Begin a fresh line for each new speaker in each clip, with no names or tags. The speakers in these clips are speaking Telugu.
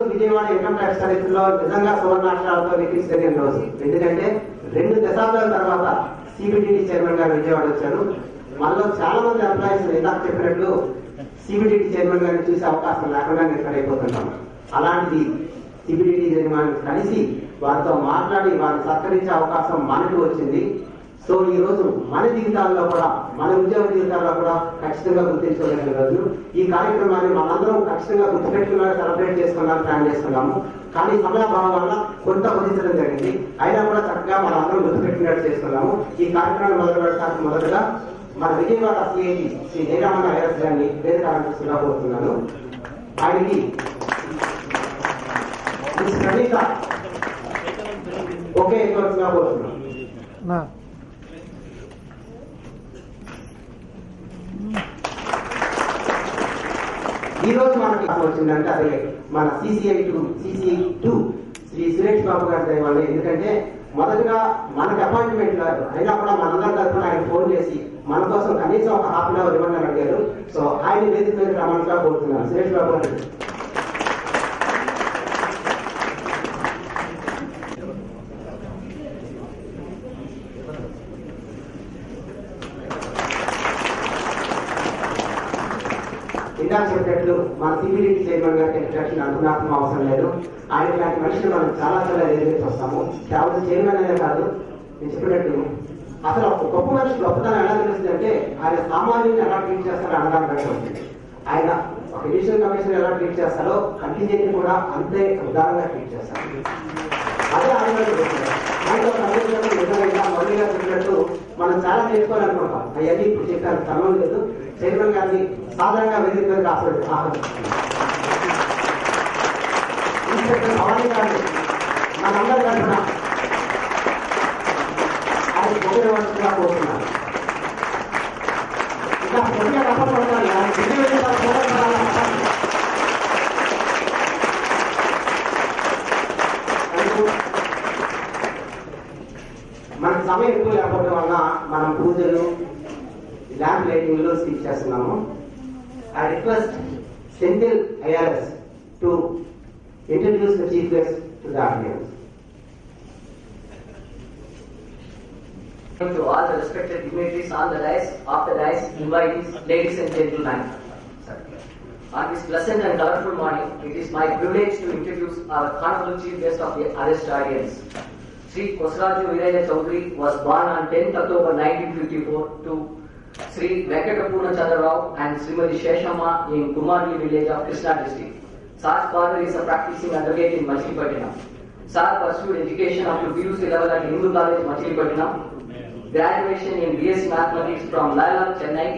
విజయవాడ ఇన్కమ్ ట్యాక్స్ చరిత్రలో నిజంగా సువర్ణాక్షరాలతో లిఖించదగిన రోజు. ఎందుకంటే 2 దశాబ్దాల తర్వాత సిబిడిటి చైర్మన్ గారు విజయవాడ వచ్చారు. మనలో చాలా మంది ఎంప్లాయీస్ ఇందాక చెప్పినట్లు సిబిడిటి చైర్మన్ గారిని చూసే అవకాశం లేకుండా నిలబడిపోతుంటాం. అలాంటిది సిబిడిటి చైర్మన్ కలిసి వారితో మాట్లాడి వారిని సత్కరించే అవకాశం మనకు వచ్చింది. సో ఈ రోజు మన జీవితాల్లో కూడా, మన ఉద్యోగ జీవితాల్లో కూడా ఖచ్చితంగా గుర్తించుకోలేని రోజు. ఈ కార్యక్రమాన్ని మనందరం ఖచ్చితంగా గుర్తుపెట్టుకున్నా సెలబ్రేట్ చేసుకున్నాం, ప్లాన్ చేసుకున్నాము. కానీ సమయాభావం వల్ల కొంత కుదించడం జరిగింది. అయినా కూడా చక్కగా మనం అందరం గుర్తుపెట్టినట్టు చేసుకున్నాము. ఈ కార్యక్రమాన్ని మొదలు పెట్టడానికి మొదటగా మన విజయవాడ సిఐటి శ్రీ జయరామన్న ఐఎస్ గారిని వేదిక అలంకరిస్తున్నా కోరుతున్నాను. ఆయనకి ప్రణీత ఒకే ఎక్కువగా కోరుతున్నాను. ఈ రోజు మనకి వచ్చిందంటే అదే మన CCI2 శ్రీ సురేష్ బాబు గారి దయ వల్ల. ఎందుకంటే మొదటగా మనకి అపాయింట్మెంట్ కాదు, అయినా కూడా మనందరి తరఫున ఆయన ఫోన్ చేసి మన కోసం కనీసం ఒక ½ గంట ఇవ్వమని అడిగారు. సో ఆయన వేదిక మీద రమ్మనిగా కోరుతున్నాను. సురేష్ బాబు గారు. ఇందాక చెప్పినట్లు మన సిబిడిటి చైర్మన్ గారికి ఇంట్రడక్షన్ అనుకున్నాల్సిన అవసరం లేదు. ఆయన లాంటి మనుషులు మనం చాలా ఎదుర్కొంటూ వస్తాము. కేవలం చైర్మన్ అనే కాదు, నేను చెప్పినట్టు అసలు ఒక గొప్ప మనిషి గొప్పతనం ఎలా తెలుస్తుంది అంటే ఆయన సామాన్యుని ఎలా ట్రీట్ చేస్తారో అనడానికి ఉంటుంది. ఆయన ఒక ఎడిషనల్ కమిషనర్ ఎలా ట్రీట్ చేస్తారో కంటింజెంట్ కూడా అంతే ఉదారంగా ట్రీట్ చేస్తారు. అదే ఆయన మొదలుగా చెప్పినట్టు మనం చాలా నేర్చుకోవాలనుకుంటాం. అవన్నీ ఇప్పుడు చెప్పారు, క్రమం లేదు. చైర్మన్ గారిని సాధారణంగా వేదిక మీద భవానీ గారిని మనందరి తరఫున ఆయన గౌరవంగా కోరుతున్నారు. ఇంకా కొద్దిగా కష్టపడతాను. మనకి సమయం ఎక్కువ లేకపోవడం వల్ల మనం పూజలు, ల్యాంప్ లైటింగ్ లో స్పీచ్ చేస్తున్నాము. I request Senthil IRS to introduce the chief guest to the audience.
To all the respected dignitaries on the dais, off the dais, invitees, ladies and gentlemen. On this pleasant and colorful morning, it is my privilege to introduce our honorable chief guest of the august audience. Sri Kosraju Viraya Chaudhary was born on 10th October 1954 to Sri Venkatapurna Chandra Rao and Srimati Sheshamma in Kumarli village of Krishna district. Sar's father is a practicing advocate in Machilipattinam. Sar pursued education up to PUC level at Hindu College, Machilipattinam. Graduation in BSc Mathematics from Lala, Chennai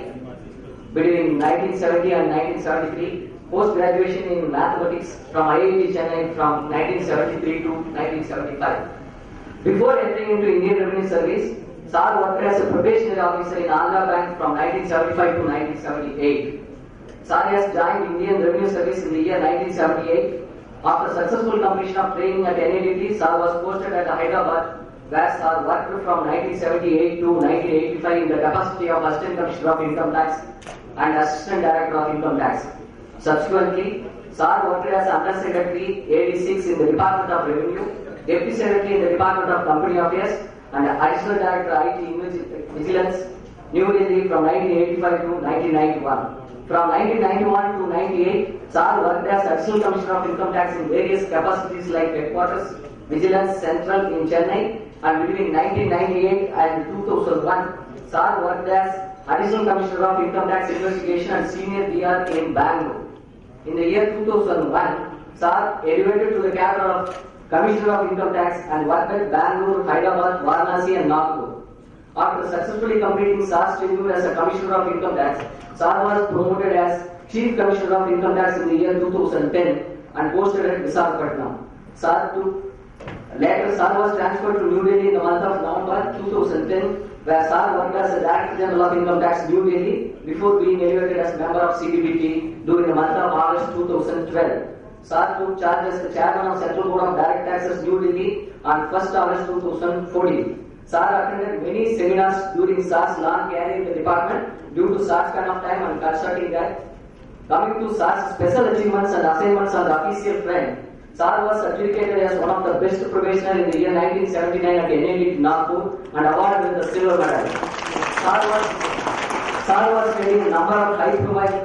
between 1970 and 1973. Post-graduation in Mathematics from IIT Chennai from 1973 to 1975. Before entering into Indian Revenue Service, Sar worked as a probationary officer in Andhra Bank from 1975 to 1978. Sar has joined Indian Revenue Service in the year 1978. After successful completion of training at NADT, Sar was posted at Hyderabad, where Sar worked from 1978 to 1985 in the capacity of Assistant Commissioner of Income Tax and Assistant Director of Income Tax. Subsequently, Sar worked as Under Secretary AD6 in the Department of Revenue, Deputy Secretary in the Department of Company Affairs, and Additional Director IT Vigilance, New Delhi from 1985 to 1991. From 1991 to 98, Sar worked as Additional Commissioner of Income Tax in various capacities like Headquarters, Vigilance Central in Chennai, and between 1998 and 2001, Sar worked as Additional Commissioner of Income Tax Investigation and Senior DR in Bangalore. In the year 2001, Sar elevated to the cadre of Commissioner of Income Tax and worked at Bangalore, Hyderabad, Varanasi and Nagpur. After successfully completing Sar's tenure as a Commissioner of Income Tax, Sar was promoted as Chief Commissioner of Income Tax in the year 2010 and posted at Visakhapatnam. Later, Sar was transferred to New Delhi in the month of November 2010, where Sar worked as the Director General of Income Tax, New Delhi, before being elevated as member of CBDT during the month of August 2012. Sar took charge as the Chairman of Central Board of Direct Taxes, New Delhi, on 1st August 2014. Sir attended many seminars during SAR's long career in the department due to SAR's span of time and consulting that. Coming to SAR's special achievements and assignments on the official front, SAR was adjudicated as one of the best probationer in the year 1979 at NLD Nagpur and awarded with the silver medal. SAR was studying a number of high-profile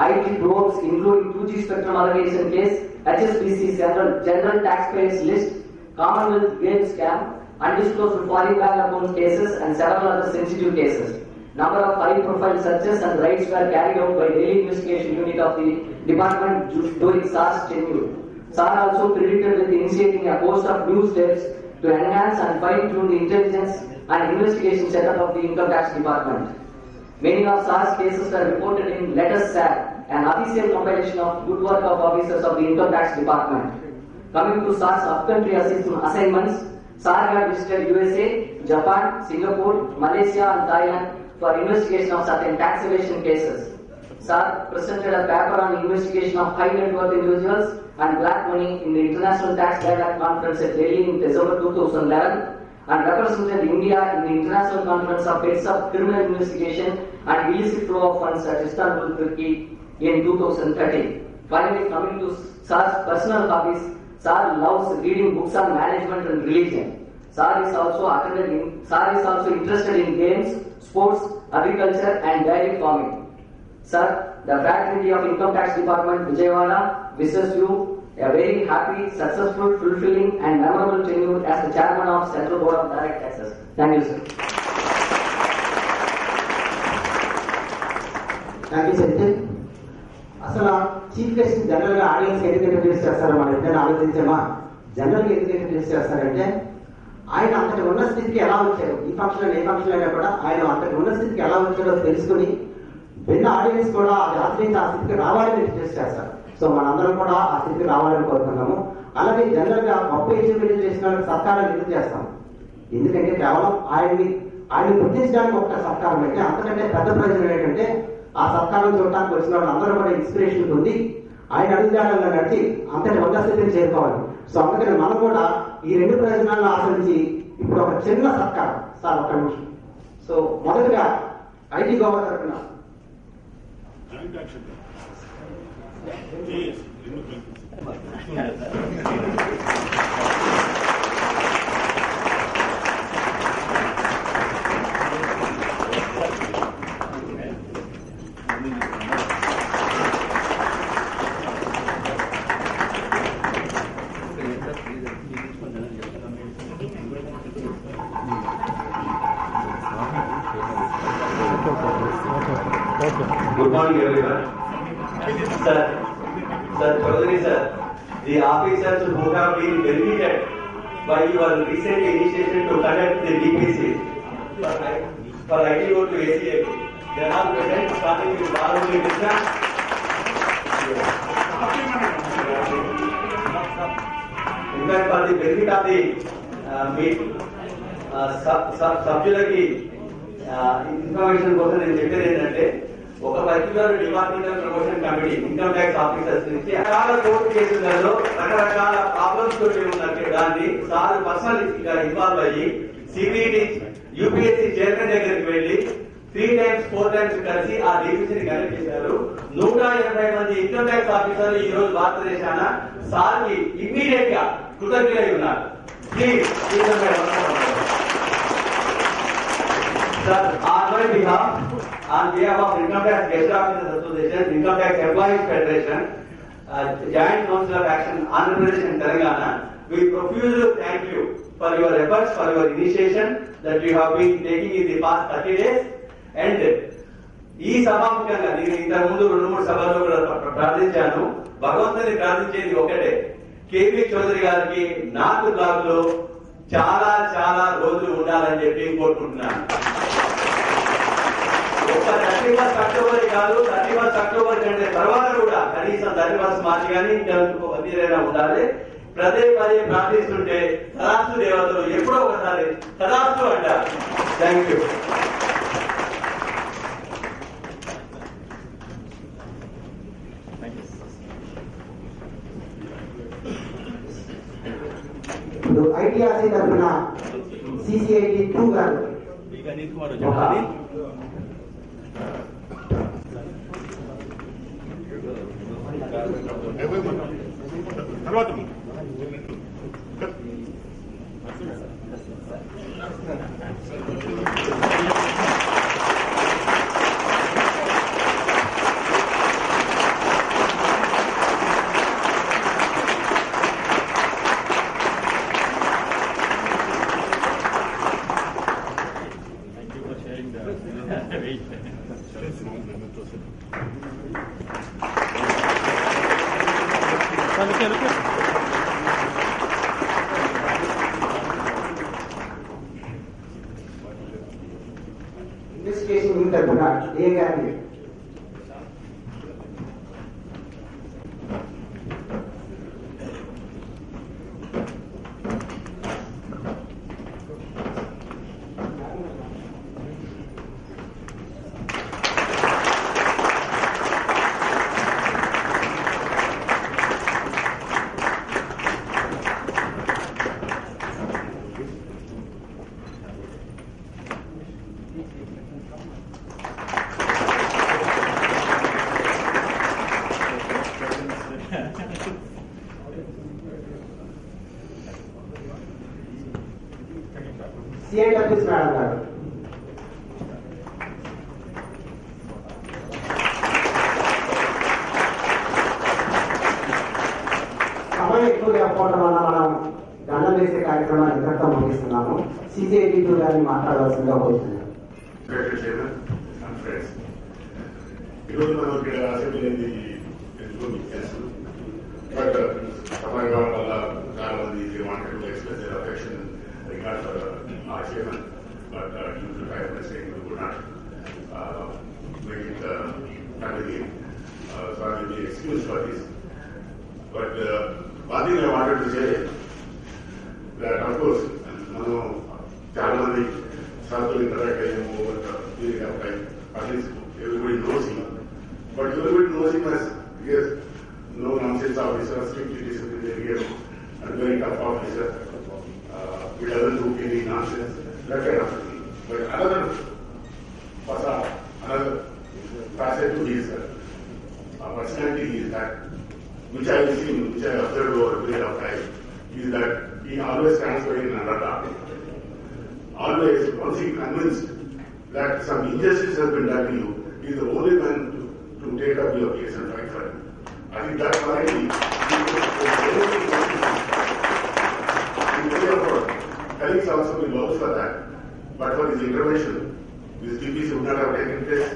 IT probes, including 2G spectrum allocation case, HSBC General Taxpayers List, Commonwealth Games Scam, undisclosed foreign bank account cases, and several other sensitive cases. Number of high-profile searches and raids were carried out by daily investigation unit of the department during SAR's tenure. SAR also credited with initiating a host of new steps to enhance and fine-tune the intelligence and investigation setup of the income tax department. Many of SAR's cases were reported in Let Us SAR, an official compilation of good work of officers of the income tax department. Coming to SAR's upcountry assignments, SAR had visited USA, Japan, Singapore, Malaysia and Thailand for investigation of certain tax evasion cases. SAR presented a paper on investigation of high net worth individuals and black money in the International Tax Dialogue Conference at Delhi in December 2011 and represented India in the International Conference of Heads of Criminal Investigation and Illicit Flow of Funds at Istanbul, Turkey in 2013. Finally, coming to SAR's personal hobbies, SAR loves reading books on management and religion. SAR is also interested in games, sports, agriculture and dairy farming. Sir, the fraternity of Income Tax Department Vijayawada wishes you a very happy, successful, fulfilling and memorable tenure as the chairman of Central Board of Direct Taxes. Thank you, sir.
Thank you, Sanjay. అసలు చీఫ్ గెస్ట్ జనరల్ గా ఆడియన్స్ ఎందుకు ఇంట్రడ్యూస్ చేస్తారో మనం ఎప్పుడైనా ఆలోచించామా? జనరల్ గా ఎందుకు ఇంట్రడ్యూస్ చేస్తారంటే ఆయన అంతటి ఉన్న స్థితికి ఎలా వచ్చారు, ఈ ఫంక్షన్ ఏ ఫంక్షన్ అయినా కూడా ఆయన అంతటి ఉన్న స్థితికి ఎలా వచ్చారో తెలుసుకుని విన్న ఆడియన్స్ కూడా అది ఆశ్రయించి ఆ స్థితికి రావాలని ఇంట్రడ్యూస్ చేస్తారు. సో మనందరం కూడా ఆ స్థితికి రావాలని కోరుతున్నాము. అలాగే జనరల్ గా గొప్ప అచీవ్మెంట్ చేసిన వాళ్ళకి సత్కారాలు ఎందుకు చేస్తాం? ఎందుకంటే కేవలం ఆయన్ని గుర్తించడానికి ఒక సత్కారం అయితే అంతకంటే పెద్ద ప్రయోజనం ఏంటంటే ఆ సత్కారం చూడటానికి వచ్చిన వాళ్ళు అందరూ కూడా ఇన్స్పిరేషన్ పొంది ఆయన అడుగుజాడల్లో నడిచి అంతటి వంద స్థితిని చేరుకోవాలి. సో అందుకని మనం కూడా ఈ రెండు ప్రయోజనాలను ఆచరించి ఇప్పుడు ఒక చిన్న సత్కారం సార్ ఒక్క నిమిషం. సో మొదటగా ఐటీ గోవా తరఫున
Good morning, everyone. Sir, Chaudhary sir, the officers who have been benefited by your recent initiative to conduct the DPC for ITO to ACAP, they are all present, starting with Balamuli Krishna. In fact, for the benefit of the సభ్యులకి ఇన్ఫర్మేషన్ కోసం నేను చెప్పేది ఏంటంటే ఒక particular departmental promotion committee income tax officers నుంచి రకరకాల కోర్టు కేసులలో రకరకాల ప్రాబ్లమ్స్ తోటి ఉన్నట్టు దాన్ని సార్ పర్సనల్ గా ఇన్వాల్వ్ అయ్యి సిబిఐటి యూపీఎస్సీ చైర్మన్ దగ్గరికి వెళ్లి 3 times 4 times కలిసి ఆ డివిజన్ కనెక్ట్ చేశారు. 180 మంది ఇన్కమ్ ట్యాక్స్ ఆఫీసర్లు ఈ రోజు భారతదేశాన సార్ కి ఇమ్మీడియట్ గా కృతజ్ఞులై ఉన్నారు. Please Sir, on my behalf of Income Tax Guest Officers Association, Income Tax Employees Federation, Joint Council of Action, Andhra Pradesh and Telangana, we profusely thank you for your efforts, for your initiation that you have been taking in the past 30 days. And ఈ సభాముఖంగా నేను ఇంతకు ముందు 2-3 సభల్లో కూడా ప్రార్థించాను. భగవంతుని ప్రార్థించేది ఒకటే, కేవీ చౌదరి గారికి నార్త్ బ్లాక్ లో చాలా చాలా రోజులు ఉండాలని చెప్పి కోరుకుంటున్నాను. ఒక 31 అక్టోబర్ కాదు, 31 అక్టోబర్ కంటే తర్వాత కూడా కనీసం 31 మార్చి కానీ ఇంకా వదిలేనా ఉండాలి. పదే ప్రార్థిస్తుంటే తదాస్తు దేవతలు ఎప్పుడో ఒకసారి తదాస్తు అంటారు. Thank you.
ఇప్పుడు ఐటీఆర్సీ తరఫున CCIT 2 గా
తర్వాత
ఇన్వెస్టిగేషన్ టీం తరఫున ఏ గారిని సిఐడబ్ల్యూస్ మేడం గారు. సమయం ఎక్కువ లేకపోవడం వల్ల మనం దండం వేసే కార్యక్రమాన్ని ఇంతటితో ముగిస్తున్నాము. సిసిఐ గారిని మాట్లాడవలసిందిగా కోరుతున్నాను.
ఈరోజు మనం ఇక్కడ అసెంబ్లీ తెలుసుకొని తెలుసు బట్ సమయం కావడం వల్ల చాలా మంది wanted to express there affection regard for our chairman, but due to time constraint, we could not make it happen again. So I will be excused for this. But one thing I wanted to say that, of course, చాలా మంది సార్తో ఇంటరాక్ట్ అయ్యాము during our time. At least everybody knows him. But everybody knows him as no nonsense officer, strictly disciplinary and very tough officer. He doesn't do any nonsense, that kind of thing. But another facet to his personality is that, which I have seen, which I have observed over a period of time, is that he always stands for an underdog. Always, once he convinced that some injustice has been done to you, he is the only one to take up your case and fight for it. I think that quality colleagues also will vouch for that. But for his intervention, this DPC would not have taken place,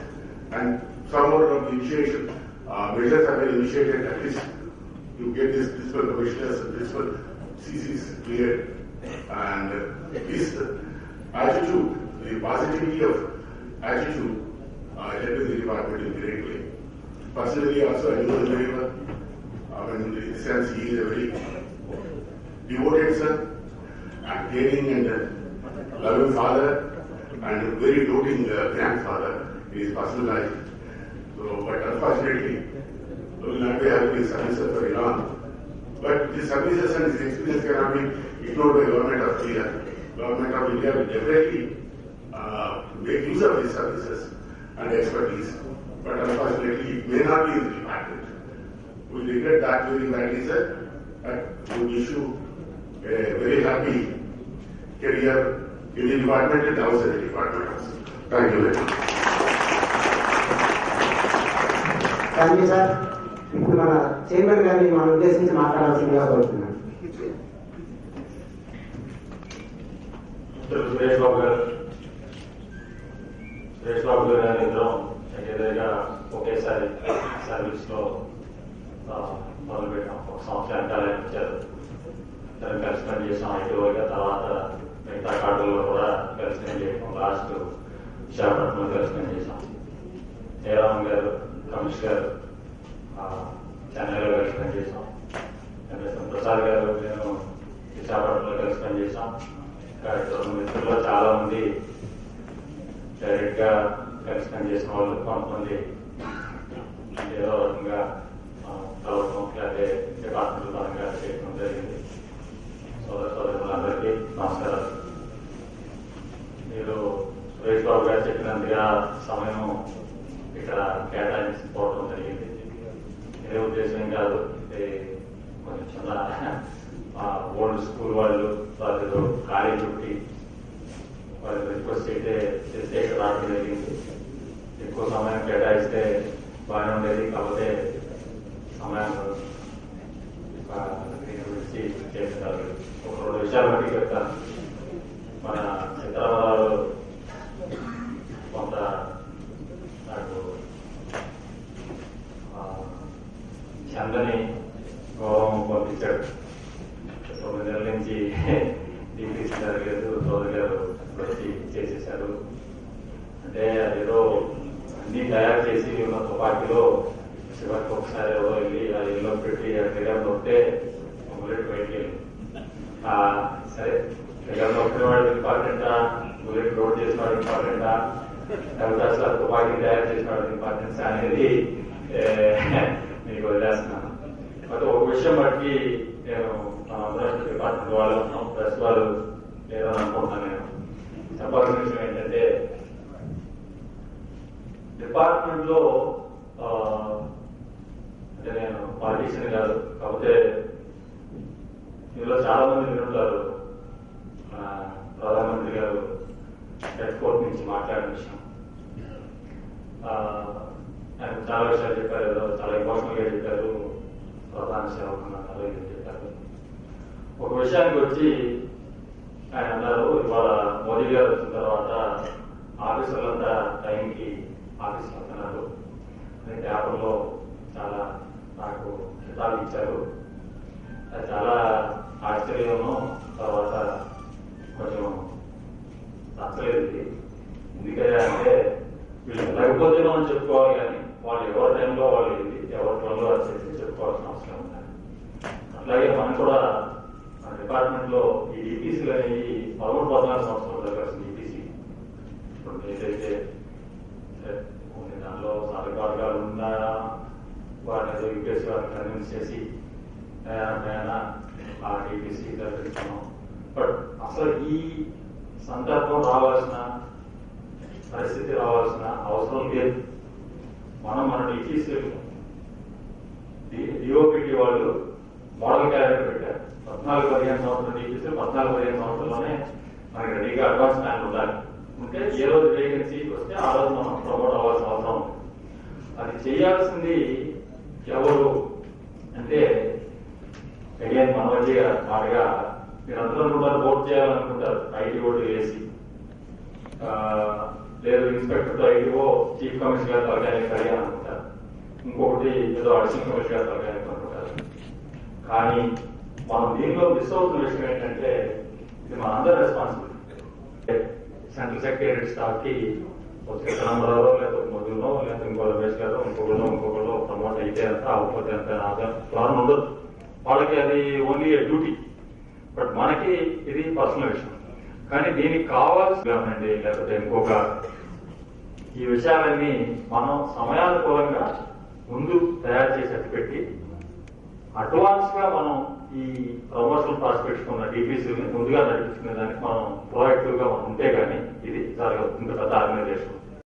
and some more of the initiation measures have been initiated at least to get this principal commissioners and principal CCs cleared. And this attitude, the positivity of attitude, led to the department in a great way. Personally, also, I know him very well. In the sense, he is a very devoted son, and caring and loving father, and very doting grandfather in his personal life. So, but unfortunately, we will not be having his services very long. But his services and his experience cannot be ignored by Government of India. Government of India will definitely make use of his services and expertise. But unfortunately, it may not be in the department. We regret that very badly, sir. And we wish you a very happy career in the department and outside the department also. Thank you very much.
Thank you sir. ఇప్పుడు మన చైర్మన్ గారిని మనం ఉద్దేశించి మాట్లాడాల్సిందిగా కోరుతున్నాను.
సురేష్ బాబు గారు ఇద్దరం దగ్గరగా ఒకేసారి సర్వీస్ లో మొదలుపెట్టాం. ఒక సంవత్సరం ఇచ్చారు, ఇద్దరం కలిసి పని చేసాం. ఐటీఓగా తర్వాత మిగతా కార్డుల్లో కూడా కలిసి పని చేయడం, లాస్ట్ విశాఖపట్నంలో కలిసి పని చేసాం. జయరామన్ గారు కమిష్ గారు చెన్నైలో కలిసి పని చేసాం. ప్రసాద్ గారు నేను విశాఖపట్నంలో కలిసి పని చేసాం. ఇంకా మిత్రుల్లో చాలా మంది డైరెక్ట్ గా కలిసి పనిచేసిన వాళ్ళు, కొంతమంది ఏదో రకంగా ప్రభుత్వం లేకపోతే డిపార్ట్మెంట్ పరంగా చేయడం జరిగింది. సోదరులందరికీ నమస్కారాలు. మీరు సురేష్ బాబు రావు గారు చెప్పినందుగా సమయం ఇక్కడ కేటాయించుకోవడం జరిగింది. ఏ ఉద్దేశం కాదు, కొంచెం చిన్న ఓల్డ్ స్కూల్ వాళ్ళు ఖాళీ చుట్టి వాళ్ళు రిక్వెస్ట్ చేస్తే ఇక్కడ రావడం జరిగింది. ఎక్కువ సమయం కేటాయిస్తే బాగానే ఉండేది, కాకపోతే సమయం దీని గురించి చేస్తారు. ఒక 2 విషయాలు బట్టి చెప్తాను. మన సిద్ధరామరావు కొంత నాకు చందని గౌరవం పంపించాడు. 9 నెలల నుంచి డిగ్రీస్ జరగలేదు, చౌదరి గారు వచ్చి చేసేశారు. అంటే అదేదో అన్ని తయారు చేసి ఉన్న తుపాకీలో చివరికి ఒకసారి ఎవరో వెళ్ళి ఆ ఇల్లు పెట్టి ట్రిగర్ నొక్కితే బుల్లెట్ బయటికి వెళ్ళి సరే ట్రిగర్ నొక్కిన వాడు ఇంపార్టెంటా, బుల్లెట్ లోడ్ చేసిన వాడు ఇంపార్టెంటా, లేకపోతే అసలు తుపాకీ తయారు చేసిన వాడు ఇంపార్టెన్స్ అనేది మీకు వదిలేస్తున్నాను. అయితే ఒక విషయం బట్టి నేను మన అంతరాష్ట్ర డిపార్ట్మెంట్ వాళ్ళు ఉన్నాం, ప్రెస్ వాళ్ళు లేదని అనుకుంటున్నాను. నేను చెప్పాల్సిన విషయం ఏంటంటే డిపార్ట్మెంట్ లో అంటే నేను పాలిటిషియన్ కాదు, కాకపోతే ఇందులో చాలా మంది వినుంటారు ప్రధానమంత్రి గారు హెడ్ కోర్ట్ నుంచి మాట్లాడిన విషయం. ఆయన చాలా విషయాలు చెప్పారు, ఏదో చాలా ఎమోషనల్ గా చెప్పారు, ప్రధాన సేవకులు చాలా చెప్పారు. ఒక విషయానికి వచ్చి ఆయన అన్నారు, ఇవాళ మోదీ గారు వచ్చిన తర్వాత ఆఫీసర్లంతా టైంకి ఆఫీస్కి వస్తున్నారు అని పేపర్లో చాలా నాకు కితాబు ఇచ్చారు. అది చాలా ఆశ్చర్యము, తర్వాత కొంచెం నచ్చలేదు. ఎందుకంటే అంటే వీళ్ళు లేకపోతే మనం చెప్పుకోవాలి, కానీ వాళ్ళు ఎవరి టైంలో వాళ్ళు ఏంటి, ఎవరి టైంలో అది చేసి చెప్పుకోవాల్సిన అవసరం ఉంది. అట్లాగే మనం కూడా మన డిపార్ట్మెంట్ లో ఈ డిపిసీలు అనేవి 13-14 సంవత్సరాలు జరగాల్సిన డిపిసి ఇప్పుడు ఏదైతే కొన్ని దానిలో సాధకాలుగా ఉన్నాయా వాటిని ఏదో యూపీఎస్సీ వారిని కన్విన్స్ చేసి ఆ డిపిసి జరిపిస్తున్నాం. బట్ అసలు ఈ సందర్భం రావాల్సిన పరిస్థితి రావాల్సిన అవసరం లేదు. మనం మన డిపిసి డిఓపిటి వాళ్ళు మోడల్ క్యాలెండర్ పెట్టారు. 14-15 సంవత్సరాల డిపిసి 14-15 సంవత్సరంలోనే మనకి రెడీగా అడ్వాన్స్ ప్లాన్ ఉండాలి. ఉంటే ఏ రోజు వేకెన్సీ వస్తే ఆ రోజు మనం ప్రమోట్ అవ్వాల్సిన అవసరం ఉంది. అది చేయాల్సింది ఎవరు అంటే అగైన్ మన వచ్చి మాటగా మీరందరూ కూడా ఓట్ చేయాలనుకుంటారు, ఐటీ ఓటు వేసి లేదు ఇన్స్పెక్టర్తో ఐటీఓ చీఫ్ కమిషనర్ తలకాయని కలిగాలనుకుంటారు, ఇంకొకటి ఏదో అడిషనల్ కమిషనర్ తలకాయని అనుకుంటారు. కానీ మనం దీనిలో మిస్ అవుతున్న విషయం ఏంటంటే ఇది మన అందరి రెస్పాన్సిబిలిటీ. సెంట్రల్ సెక్రటరీ స్టాఫ్ కి వచ్చే రామారావు లేదా మధులో లేదా ఇంకో రమేష్ గారు ఇంకొకరు ప్రమోట్ అయితే ఎంత అవ్వకపోతే ఎంత ప్లాన్ ఉండదు. వాళ్ళకి అది ఓన్లీ డ్యూటీ. బట్ మనకి ఇది పర్సనల్ విషయం. కానీ దీనికి కావాల్సిందండి లేకపోతే ఇంకొక ఈ విషయాలన్నీ మనం సమయానుకూలంగా ముందు తయారు చేసేట్టు పెట్టి అడ్వాన్స్ గా మనం ఈ ప్రమోషనల్ ప్రాస్పెక్ట్స్ ఉన్న డిపిసీని ముందుగా నడిపించుకునే దానికి మనం